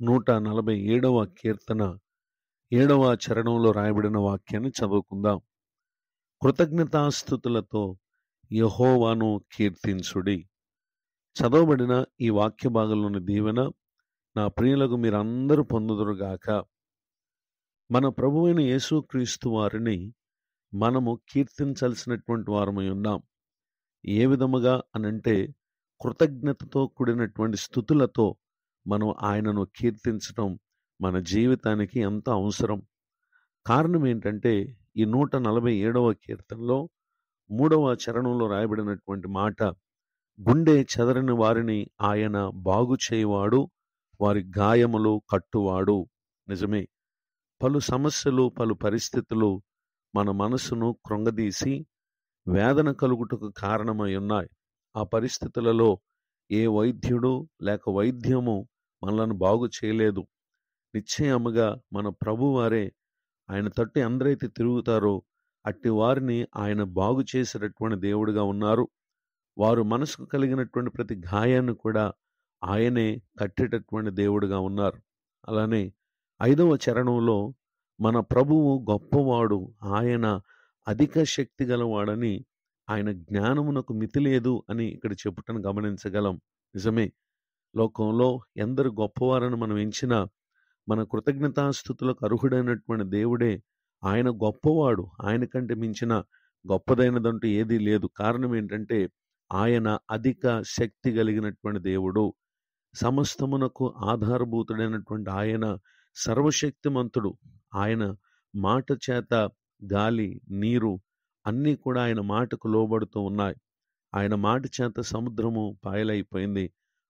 147వ కీర్తన 7వ చరణంలో రాయబడిన వాక్యాన్ని చదువుకుందాం. కృతజ్ఞతాస్తుతులతో యెహోవాను కీర్తించుడి. చదవబడిన ఈ వాక్య భాగంలోని దీవెన నా ప్రియులకు మీరందరూ పొందుదురుగాక. మన ప్రభువైన యేసుక్రీస్తు వారిని మనము కీర్తించాల్సినటువంటి వారమై ఉన్నాం. ఏ విధముగా అనంటే కృతజ్ఞతతో కూడినటువంటి స్తుతులతో మనం ఆయనను కీర్తించడం మన జీవితానికి ఎంత అవసరం. కారణం ఏంటంటే ఈ 147వ కీర్తనలో 3వ చరణంలో రాయబడినటువంటి మాట, గుండె చెదరని వారిని ఆయన బాగు చేయువాడు, వారి గాయములు కట్టువాడు. నిజమే, పలు సమస్యలు, పలు పరిస్థితులు మన మనసును కృంగదీసి వేదన కలుగుటకు కారణమై ఉన్నాయి. ఆ పరిస్థితులలో ఏ వైద్యుడు లేక వైద్యము మనలను బాగు చేయలేదు. నిశ్చయముగా మన ప్రభువారే ఆయన తట్టు ఎందరైతే తిరుగుతారో అట్టి వారిని ఆయన బాగు చేసేటటువంటి దేవుడిగా ఉన్నారు. వారు మనసుకు కలిగినటువంటి ప్రతి గాయాన్ని కూడా ఆయనే కట్టేటటువంటి దేవుడిగా ఉన్నారు. అలానే 5వ చరణంలో మన ప్రభువు గొప్పవాడు, ఆయన అధిక శక్తి గలవాడని, ఆయన జ్ఞానమునకు మితి లేదు అని ఇక్కడ చెప్పుటను గమనించగలం. నిజమే, లోకంలో ఎందరు గొప్పవారని మనం ఎంచినా మన కృతజ్ఞతాస్తుతులకు అర్హుడైనటువంటి దేవుడే ఆయన గొప్పవాడు. ఆయన కంటే మించిన గొప్పదైనదంటూ ఏదీ లేదు. కారణం ఏంటంటే ఆయన అధిక శక్తి కలిగినటువంటి దేవుడు. సమస్తమునకు ఆధారభూతుడైనటువంటి ఆయన సర్వశక్తిమంతుడు. ఆయన మాట చేత గాలి, నీరు అన్నీ కూడా ఆయన మాటకు లోబడుతూ ఉన్నాయి. ఆయన మాట చేత సముద్రము పాయలైపోయింది.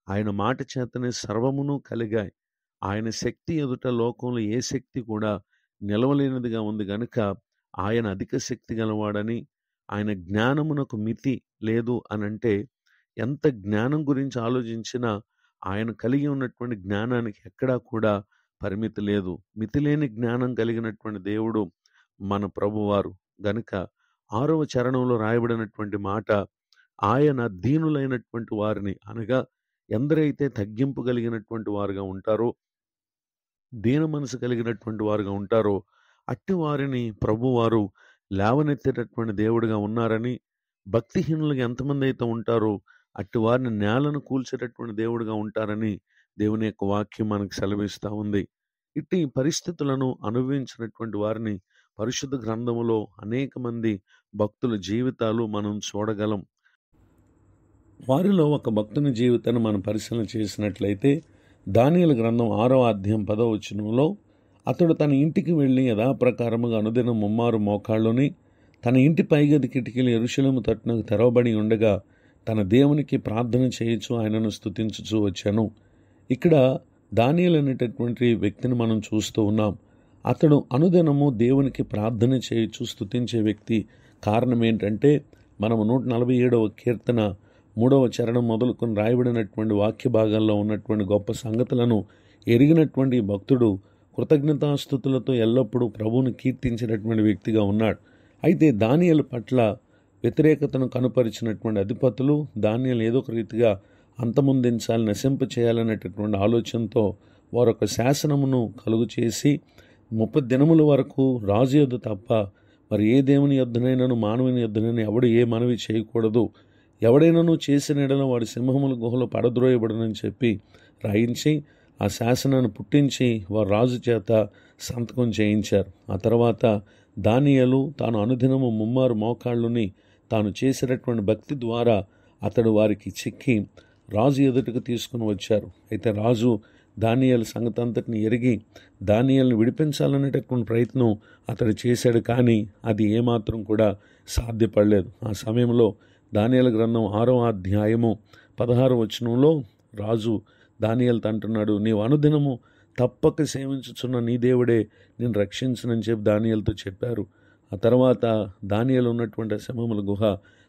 ఆయన మాట చేతనే సర్వమును కలిగాయి. ఆయన శక్తి ఎదుట లోకంలో ఏ శక్తి కూడా నిలవలేనిదిగా ఉంది గనుక ఆయన అధిక శక్తి గలవాడని, ఆయన జ్ఞానమునకు మితి లేదు అనంటే ఎంత జ్ఞానం గురించి ఆలోచించినా ఆయన కలిగి ఉన్నటువంటి జ్ఞానానికి ఎక్కడా కూడా పరిమితి లేదు. మితిలేని జ్ఞానం కలిగినటువంటి దేవుడు మన ప్రభువారు గనుక 6వ చరణంలో రాయబడినటువంటి మాట, ఆయన దీనులైనటువంటి వారిని, అనగా ఎందరైతే తగ్గింపు కలిగినటువంటి వారుగా ఉంటారో, దీన మనసు కలిగినటువంటి వారుగా ఉంటారో అట్టి వారిని ప్రభువారు లేవనెత్తేటటువంటి దేవుడిగా ఉన్నారని, భక్తిహీనులుగా ఎంతమంది అయితే ఉంటారో అట్టి వారిని నేలను కూల్చేటటువంటి దేవుడిగా ఉంటారని దేవుని యొక్క వాక్యం మనకు సెలవిస్తూ ఉంది. ఇట్టి పరిస్థితులను అనుభవించినటువంటి వారిని పరిశుద్ధ గ్రంథములో అనేక మంది భక్తుల జీవితాలు మనం చూడగలం. వారిలో ఒక భక్తుని జీవితాన్ని మనం పరిశీలన చేసినట్లయితే దానియేలు గ్రంథం 6వ అధ్యాయం 10వ వచనంలో, అతడు తన ఇంటికి వెళ్ళి యథాప్రకారముగా అనుదినం ముమ్మారు మోకాళ్ళుని తన ఇంటి పైగది కిటికీలు యెరూషలేము తట్టునకు తెరవబడి ఉండగా తన దేవునికి ప్రార్థన చేయొచ్చు, ఆయనను స్తుతించుచూ వచ్చాను. ఇక్కడ దానియేలు అనేటటువంటి వ్యక్తిని మనం చూస్తూ ఉన్నాం. అతడు అనుదినము దేవునికి ప్రార్థన చేయొచ్చు, స్తుతించే వ్యక్తి. కారణం ఏంటంటే మనము 147వ కీర్తన 3వ చరణం మొదలుకొని రాయబడినటువంటి వాక్య భాగాల్లో ఉన్నటువంటి గొప్ప సంగతులను ఎరిగినటువంటి భక్తుడు కృతజ్ఞతాస్తుతులతో ఎల్లప్పుడూ ప్రభువును కీర్తించినటువంటి వ్యక్తిగా ఉన్నాడు. అయితే దానియేలు పట్ల వ్యతిరేకతను కనుపరిచినటువంటి అధిపతులు దానియేలు ఏదో ఒక రీతిగా అంతమొందించాలి, నశింప చేయాలనేటటువంటి ఆలోచనతో వారు ఒక శాసనమును కలుగు చేసి 30 దినముల వరకు రాజు యొద్ద తప్ప మరి ఏ దేవుని యొద్దనైనాను మానవుని యొద్దనైనా ఎవడు ఏ మనవి చేయకూడదు, ఎవడైనాను చేసిన ఎడల వాడి సింహముల గుహలో పడద్రోయబడనని చెప్పి రాయించి ఆ శాసనాన్ని పుట్టించి వారు రాజు చేత సంతకం చేయించారు. ఆ తర్వాత దానియేలు తాను అనుదినము ముమ్మారు మోకాళ్ళుని తాను చేసినటువంటి భక్తి ద్వారా అతడు వారికి చిక్కి రాజు ఎదుటకు తీసుకుని వచ్చారు. అయితే రాజు దానియేలు సంగతి అంతటిని ఎరిగి దానియేలును విడిపించాలనేటటువంటి ప్రయత్నం అతడు చేశాడు, కానీ అది ఏమాత్రం కూడా సాధ్యపడలేదు. ఆ సమయంలో దానియేలు గ్రంథం 6వ అధ్యాయము 16వ వచనంలో రాజు దానియేలుతో అంటున్నాడు, నీవు అనుదినము తప్పక సేవించుచున్న నీ దేవుడే నేను రక్షించనని చెప్పి దానియేలుతో చెప్పారు. ఆ తర్వాత దానియేలు ఉన్నటువంటి సింహముల గుహ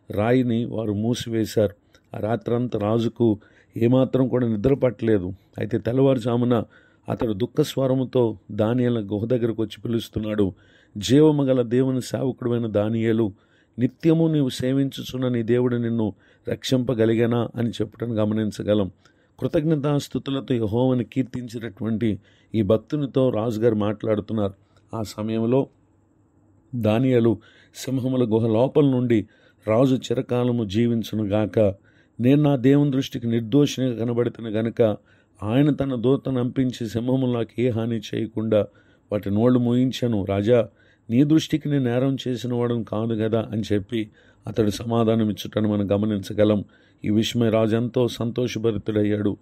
రాయిని వారు మూసివేశారు. ఆ రాత్రంతా రాజుకు ఏమాత్రం కూడా నిద్ర పట్టలేదు. అయితే తెల్లవారుజామున అతడు దుఃఖస్వరముతో దానియేలు గుహ దగ్గరకు వచ్చి పిలుస్తున్నాడు, జీవము గల దేవుని సేవకుడైన దానియేలు, నిత్యము నీవు సేవించుచున్న నీ దేవుడు నిన్ను రక్షింపగలిగానా అని చెప్పడం గమనించగలం. కృతజ్ఞతాస్తుతులతో యెహోవాను కీర్తించినటువంటి ఈ భక్తునితో రాజుగారు మాట్లాడుతున్నారు. ఆ సమయంలో దానియేలు సింహముల గుహ లోపల నుండి, రాజు చిరకాలము జీవించునుగాక, నేను నా దేవుని దృష్టికి నిర్దోషిగా కనబడుతున్న గనుక ఆయన తన దూతను పంపించి సింహములు నాకు ఏ హాని చేయకుండా వాటి నోళ్లు మూయించను. రాజా, నీ దృష్టికి నేను నేరం చేసిన వాడని కాదు కదా అని చెప్పి అతడు సమాధానం ఇచ్చుటను మనం గమనించగలం. ఈ విషయమై రాజు ఎంతో సంతోషభరితుడయ్యాడు.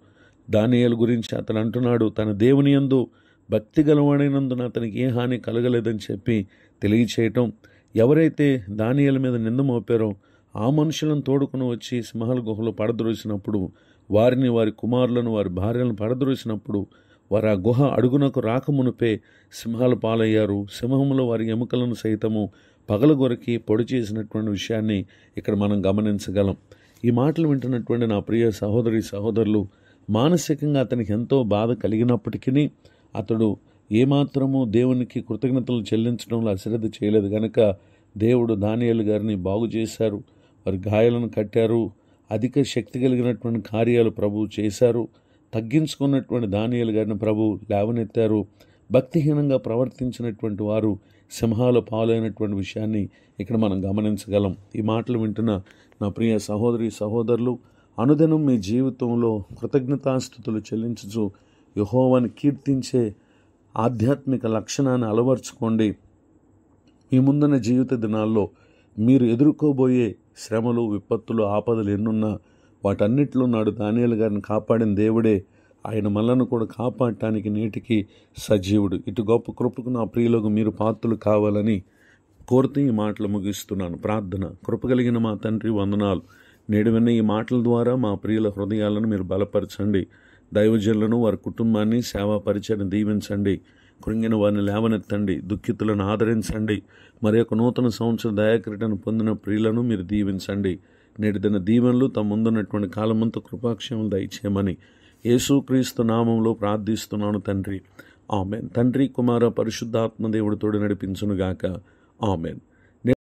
దానియేలు గురించి అతను అంటున్నాడు, తన దేవుని యందు భక్తి గలవాడైనందున అతనికి ఏ హాని కలగలేదని చెప్పి తెలియచేయటం. ఎవరైతే దానియేలు మీద నింద మోపారో ఆ మనుషులను తోడుకుని వచ్చి సింహాల గుహలో పడద్రోసినప్పుడు, వారిని, వారి కుమారులను, వారి భార్యలను పడద్రోసినప్పుడు వారు ఆ గుహ అడుగునకు రాకమునుపే సింహాల పాలయ్యారు. సింహంలో వారి ఎముకలను సైతము పగలగొరికి పొడి చేసినటువంటి విషయాన్ని ఇక్కడ మనం గమనించగలం. ఈ మాటలు వింటున్నటువంటి నా ప్రియ సహోదరి సహోదరులు, మానసికంగా అతనికి ఎంతో బాధ కలిగినప్పటికీ అతడు ఏమాత్రము దేవునికి కృతజ్ఞతలు చెల్లించడంలో అశ్రద్ధ చేయలేదు కనుక దేవుడు దానియేలు గారిని బాగు చేశారు. వారి గాయాలను కట్టారు. అధిక శక్తి కలిగినటువంటి కార్యాలు ప్రభువు చేశారు. తగ్గించుకున్నటువంటి దానియేలు గారిని ప్రభువు లేవనెత్తారు. భక్తిహీనంగా ప్రవర్తించినటువంటి వారు సింహాల పాలైనటువంటి విషయాన్ని ఇక్కడ మనం గమనించగలం. ఈ మాటలు వింటున్న నా ప్రియ సహోదరి సహోదరులు, అనుదినం మీ జీవితంలో కృతజ్ఞతాస్తుతులు చెల్లించుచు యెహోవాను కీర్తించే ఆధ్యాత్మిక లక్షణాన్ని అలవర్చుకోండి. మీ ముందున్న జీవిత దినాల్లో మీరు ఎదుర్కోబోయే శ్రమలు, విపత్తులు, ఆపదలు ఎన్నున్నా వాటన్నిటిలో నాడు దానియేలు గారిని కాపాడిన దేవుడే ఆయన మనలను కూడా కాపాడటానికి నేటికి సజీవుడు. ఇటు గొప్ప కృపకు నా ప్రియులకు మీరు పాత్రలు కావాలని కోరుతూ ఈ మాటలు ముగిస్తున్నాను. ప్రార్థన. కృప కలిగిన మా తండ్రి, వందనాలు. నేడు విన్న ఈ మాటల ద్వారా మా ప్రియుల హృదయాలను మీరు బలపరచండి. దైవజనులను, వారి కుటుంబాన్ని, సేవా పరిచయను దీవించండి. కృంగిన వారిని లేవనెత్తండి. దుఃఖితులను ఆదరించండి. మరి యొక్క నూతన సంవత్సర దయాకిరీటను పొందిన ప్రియులను మీరు దీవించండి. నేటి దిన దీవెనలు తమ ముందున్నటువంటి కాలమంతా కృపాక్షేమం దయచేయమని యేసుక్రీస్తు నామంలో ప్రార్థిస్తున్నాను తండ్రి. ఆమెన్. తండ్రి, కుమార, పరిశుద్ధాత్మ దేవుడితోడు నడిపించునుగాక. ఆమెన్.